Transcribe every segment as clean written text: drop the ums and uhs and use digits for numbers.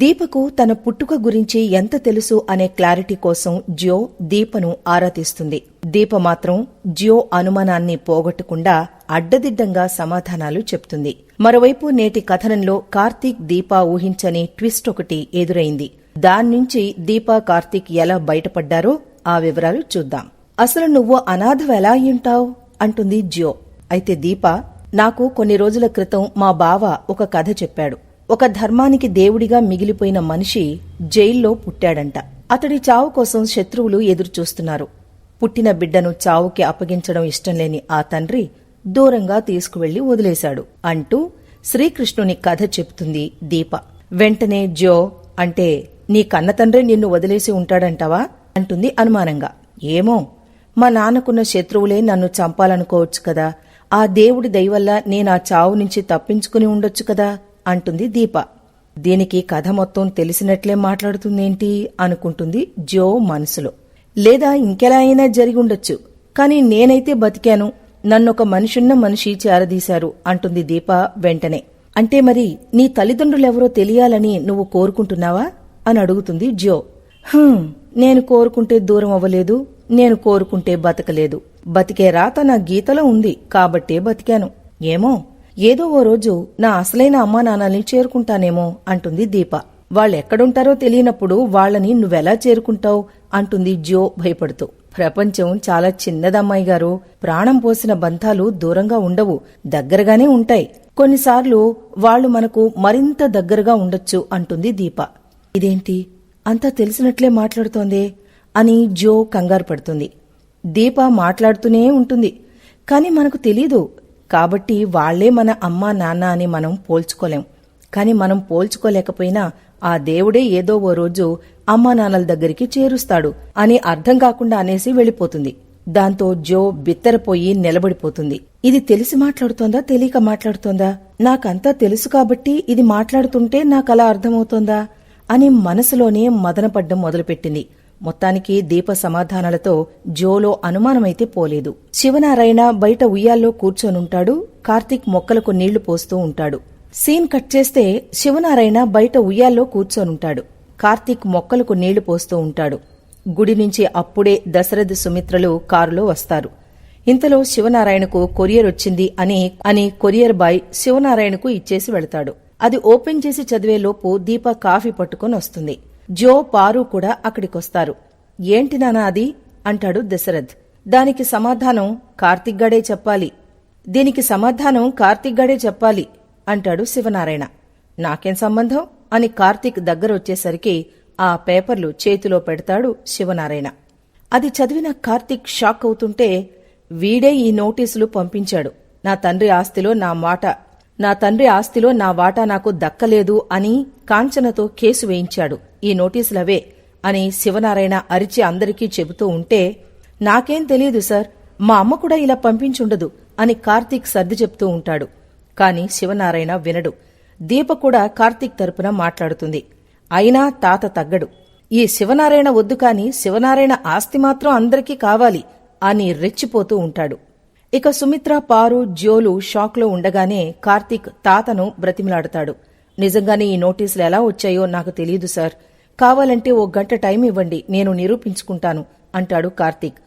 దీపకు తన పుట్టుక గురించి ఎంత తెలుసు అనే క్లారిటీ కోసం జ్యో దీపను ఆరా తీస్తుంది. దీప మాత్రం జ్యో అనుమానాన్ని పోగొట్టకుండా అడ్డదిడ్డంగా సమాధానాలు చెప్తుంది. మరోవైపు నేటి కథనంలో కార్తీక్ దీప ఊహించని ట్విస్ట్ ఒకటి ఎదురైంది. దాన్నుంచి దీప కార్తీక్ ఎలా బయటపడ్డారో ఆ వివరాలు చూద్దాం. అసలు నువ్వు అనాథవెలా అయ్యుంటావ్ అంటుంది జ్యో. అయితే దీప, నాకు కొన్ని రోజుల క్రితం మా బావ ఒక కథ చెప్పాడు. ఒక ధర్మానికి దేవుడిగా మిగిలిపోయిన మనిషి జైల్లో పుట్టాడంట. అతడి చావు కోసం శత్రువులు ఎదురుచూస్తున్నారు. పుట్టిన బిడ్డను చావుకి అప్పగించడం ఇష్టంలేని ఆ తండ్రి దూరంగా తీసుకువెళ్లి వదిలేశాడు అంటూ శ్రీకృష్ణుని కథ చెప్తుంది దీప. వెంటనే జ్యో, అంటే నీ కన్నతండ్రి నిన్ను వదిలేసి ఉంటాడంటావా అంటుంది అనుమానంగా. ఏమో, మా నాన్నకున్న శత్రువులే నన్ను చంపాలనుకోవచ్చు కదా, ఆ దేవుడి దయవల్ల నేనా చావు నుంచి తప్పించుకుని ఉండొచ్చు కదా అంటుంది దీప. దీనికి కథ మొత్తం తెలిసినట్లే మాట్లాడుతుందేంటి అనుకుంటుంది జ్యో మనసులో. లేదా ఇంకెలా అయినా జరిగుండొచ్చు, కాని నేనైతే బతికాను, నన్నొక మనిషున్న మనిషి చేరదీశారు అంటుంది దీప వెంటనే. అంటే మరి నీ తల్లిదండ్రులెవరో తెలియాలని నువ్వు కోరుకుంటున్నావా అని అడుగుతుంది జ్యో. నేను కోరుకుంటే దూరం అవ్వలేదు, నేను కోరుకుంటే బతకలేదు. బతికే రాత నా గీతలో ఉంది కాబట్టే బతికాను. ఏమో, ఏదో ఓ రోజు నా అసలైన అమ్మా నాన్నల్ని చేరుకుంటానేమో అంటుంది దీప. వాళ్ళెక్కడుంటారో తెలియనప్పుడు వాళ్లని నువ్వెలా చేరుకుంటావు అంటుంది జ్యో భయపడుతూ. ప్రపంచం చాలా చిన్నదమ్మాయి గారు, ప్రాణం పోసిన బంధాలు దూరంగా ఉండవు, దగ్గరగానే ఉంటాయి. కొన్నిసార్లు వాళ్లు మనకు మరింత దగ్గరగా ఉండొచ్చు అంటుంది దీప. ఇదేంటి అంతా తెలిసినట్లే మాట్లాడుతోందే అని జ్యో కంగారు పడుతుంది. దీప మాట్లాడుతూనే ఉంటుంది, కాని మనకు తెలీదు కాబట్టి వాళ్లే మన అమ్మా నాన్న అని మనం పోల్చుకోలేం. కాని మనం పోల్చుకోలేకపోయినా ఆ దేవుడే ఏదో ఓ రోజు అమ్మా నాన్నల దగ్గరికి చేరుస్తాడు అని అర్థం కాకుండా అనేసి వెళ్లిపోతుంది. దాంతో జో బిత్తరపోయి నిలబడిపోతుంది. ఇది తెలిసి మాట్లాడుతోందా, తెలియక మాట్లాడుతోందా? నాకంతా తెలుసు కాబట్టి ఇది మాట్లాడుతుంటే నాకలా అర్థమవుతోందా అని మనసులోనే మదనపడ్డం మొదలుపెట్టింది. మొత్తానికి దీప సమాధానాలతో జోలో అనుమానమైతే పోలేదు. శివనారాయణ బయట ఉయ్యాల్లో కూర్చొనుంటాడు. కార్తీక్ మొక్కలకు నీళ్లు పోస్తూ ఉంటాడు. సీన్ కట్ చేస్తే శివనారాయణ బయట ఉయ్యాల్లో కూర్చొనుంటాడు. కార్తీక్ మొక్కలకు నీళ్లు పోస్తూ ఉంటాడు. గుడి నుంచి అప్పుడే దశరథ్ సుమిత్రలు కారులో వస్తారు. ఇంతలో శివనారాయణకు కొరియర్ వచ్చింది అని కొరియర్ బాయ్ శివనారాయణకు ఇచ్చేసి వెళతాడు. అది ఓపెన్ చేసి చదివేలోపు దీప కాఫీ పట్టుకొని వస్తుంది. జో, పారు కూడా అక్కడికొస్తారు. ఏంటి నానా అది అంటాడు దశరథ్. దానికి సమాధానం కార్తీక్ గడే చెప్పాలి. దీనికి సమాధానం కార్తీక్ గడే చెప్పాలి అంటాడు శివనారాయణ. నాకేం సంబంధం అని కార్తీక్ దగ్గరొచ్చేసరికి ఆ పేపర్లు చేతిలో పెడతాడు శివనారాయణ. అది చదివిన కార్తీక్ షాక్ అవుతుంటే, వీడే ఈ నోటీసులు పంపించాడు. నా తండ్రి ఆస్తిలో నా వాటా నాకు దక్కలేదు అని కాంచనతో కేసు వేయించాడు. ఈ నోటీసులవే అని శివనారాయణ అరిచి అందరికీ చెబుతూ ఉంటే, నాకేం తెలియదు సార్, మా అమ్మ కూడా ఇలా పంపించుండదు అని కార్తీక్ సర్ది చెప్తూ ఉంటాడు. కాని శివనారాయణ వినడు. దీప కూడా కార్తీక్ తరపున మాట్లాడుతుంది. అయినా తాత తగ్గడు. ఈ శివనారాయణ వద్దు కాని శివనారాయణ ఆస్తి మాత్రం అందరికీ కావాలి అని రెచ్చిపోతూ ఉంటాడు. ఇక సుమిత్ర, పారు, జ్యోలు షాక్లో ఉండగానే కార్తీక్ తాతను బ్రతిమిలాడతాడు. నిజంగానే ఈ నోటీసులు ఎలా వచ్చాయో నాకు తెలీదు సార్, కావాలంటే ఓ గంట టైం ఇవ్వండి, నేను నిరూపించుకుంటాను అంటాడు కార్తీక్.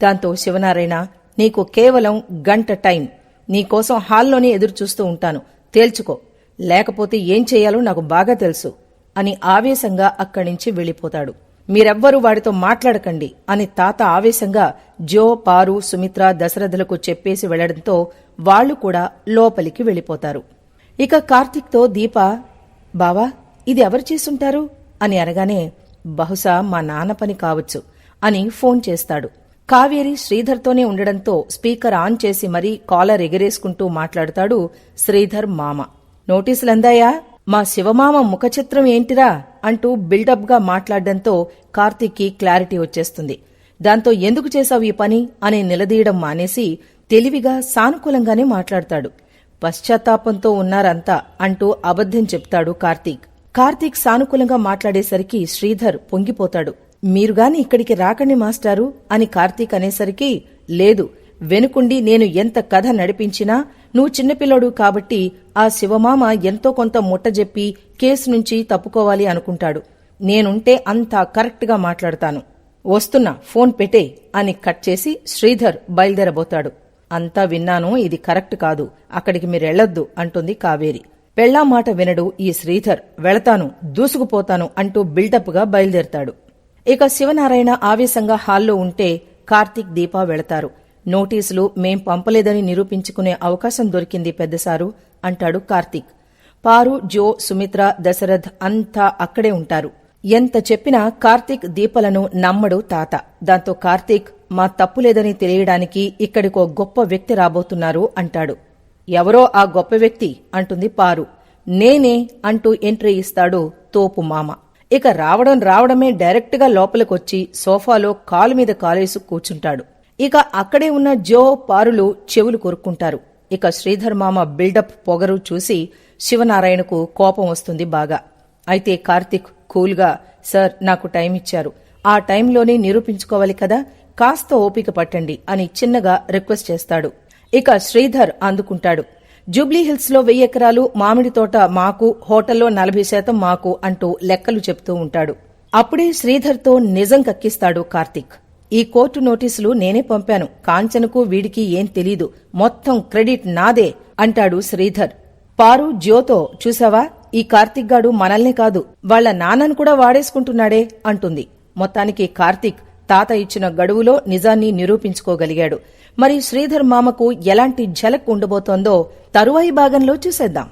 దాంతో శివనారాయణ, నీకు కేవలం గంట టైం, నీకోసం హాల్లోనే ఎదురుచూస్తూ ఉంటాను, తేల్చుకో, లేకపోతే ఏం చేయాలో నాకు బాగా తెలుసు అని ఆవేశంగా అక్కడ్నుంచి వెళ్లిపోతాడు. మీరెవ్వరూ వాడితో మాట్లాడకండి అని తాత ఆవేశంగా జో, పారు, సుమిత్ర, దశరథులకు చెప్పేసి వెళ్లడంతో వాళ్లు కూడా లోపలికి వెళ్లిపోతారు. ఇక కార్తీక్తో దీప, బావా ఇది ఎవరు చేసుంటారు అని అనగానే, బహుశా మా నాన్న పని కావచ్చు అని ఫోన్ చేస్తాడు. కావేరి శ్రీధర్తోనే ఉండడంతో స్పీకర్ ఆన్ చేసి మరీ కాలర్ ఎగరేసుకుంటూ మాట్లాడతాడు శ్రీధర్ మామ. నోటీసులందాయా? మా శివమామ ముఖచిత్రం ఏంటిరా అంటూ బిల్డప్ గా మాట్లాడడంతో కార్తీక్కి క్లారిటీ వచ్చేస్తుంది. దాంతో ఎందుకు చేశావు ఈ పని అని నిలదీయడం మానేసి తెలివిగా సానుకూలంగానే మాట్లాడతాడు. పశ్చాత్తాపంతో ఉన్నారంతా అంటూ అబద్ధం చెప్తాడు కార్తీక్. కార్తీక్ సానుకూలంగా మాట్లాడేసరికి శ్రీధర్ పొంగిపోతాడు. మీరుగాని ఇక్కడికి రాకండి మాస్టారు అని కార్తీక్ అనేసరికి, లేదు వెనుకుండి నేను ఎంత కథ నడిపించినా నువ్వు చిన్నపిల్లడు కాబట్టి ఆ శివమామ ఎంతో కొంత ముట్టజెప్పి కేసు నుంచి తప్పుకోవాలి అనుకుంటాడు. నేనుంటే అంతా కరెక్ట్గా మాట్లాడతాను. వస్తున్నా, ఫోన్ పెట్టే అని కట్ చేసి శ్రీధర్ బయలుదేరబోతాడు. అంతా విన్నాను, ఇది కరెక్ట్ కాదు, అక్కడికి మీరెళ్లొద్దు అంటుంది కావేరి. పెళ్ళా మాట వినడు ఈ శ్రీధర్. వెళతాను, దూసుకుపోతాను అంటూ బిల్డప్ గా బయలుదేరతాడు. ఇక శివనారాయణ ఆవేశంగా హాల్లో ఉంటే కార్తీక్, దీప వెళతారు. నోటీసులు మేం పంపలేదని నిరూపించుకునే అవకాశం దొరికింది పెద్దసారు అంటాడు కార్తీక్. పారు, జో, సుమిత్ర, దశరథ్ అంతా అక్కడే ఉంటారు. ఎంత చెప్పినా కార్తీక్, దీపలను నమ్మడు తాత. దాంతో కార్తీక్, మా తప్పులేదని తెలియడానికి ఇక్కడికో గొప్ప వ్యక్తి రాబోతున్నారు అంటాడు. ఎవరో ఆ గొప్ప వ్యక్తి అంటుంది పారు. నేనే అంటూ ఎంట్రీ ఇస్తాడు తోపు మామ. ఇక రావడమే డైరెక్ట్ గా లోపలికొచ్చి సోఫాలో కాలు మీద కాలేసి కూర్చుంటాడు. ఇక అక్కడే ఉన్న జో, పారులు చెవులు కొరుక్కుంటారు. ఇక శ్రీధర్ మామ బిల్డప్ పొగరు చూసి శివనారాయణకు కోపం వస్తుంది బాగా. అయితే కార్తీక్ కూల్గా, సార్ నాకు టైం ఇచ్చారు, ఆ టైంలోనే నిరూపించుకోవాలి కదా, కాస్త ఓపిక పట్టండి అని చిన్నగా రిక్వెస్ట్ చేస్తాడు. ఇక శ్రీధర్ అందుకుంటాడు. జూబ్లీహిల్స్ లో 1000 ఎకరాలు, మామిడి తోట మాకు, హోటల్లో 40% మాకు అంటూ లెక్కలు చెప్తూ ఉంటాడు. అప్పుడే శ్రీధర్తో నిజం కక్కిస్తాడు కార్తీక్. ఈ కోర్టు నోటీసులు నేనే పంపాను, కాంచనకు వీడికి ఏం తెలీదు, మొత్తం క్రెడిట్ నాదే అంటాడు శ్రీధర్. పారు జ్యోతో, చూసావా ఈ కార్తీక్ గాడు మనల్నే కాదు వాళ్ల నాన్నను కూడా వాడేసుకుంటున్నాడే అంటుంది. మొత్తానికి కార్తీక్ తాత ఇచ్చిన గడువులో నిజాన్ని నిరూపించుకోగలిగాడు. మరి శ్రీధర్ మామకు ఎలాంటి ఝలక్ ఉండబోతోందో తరువాయి భాగంలో చూసేద్దాం.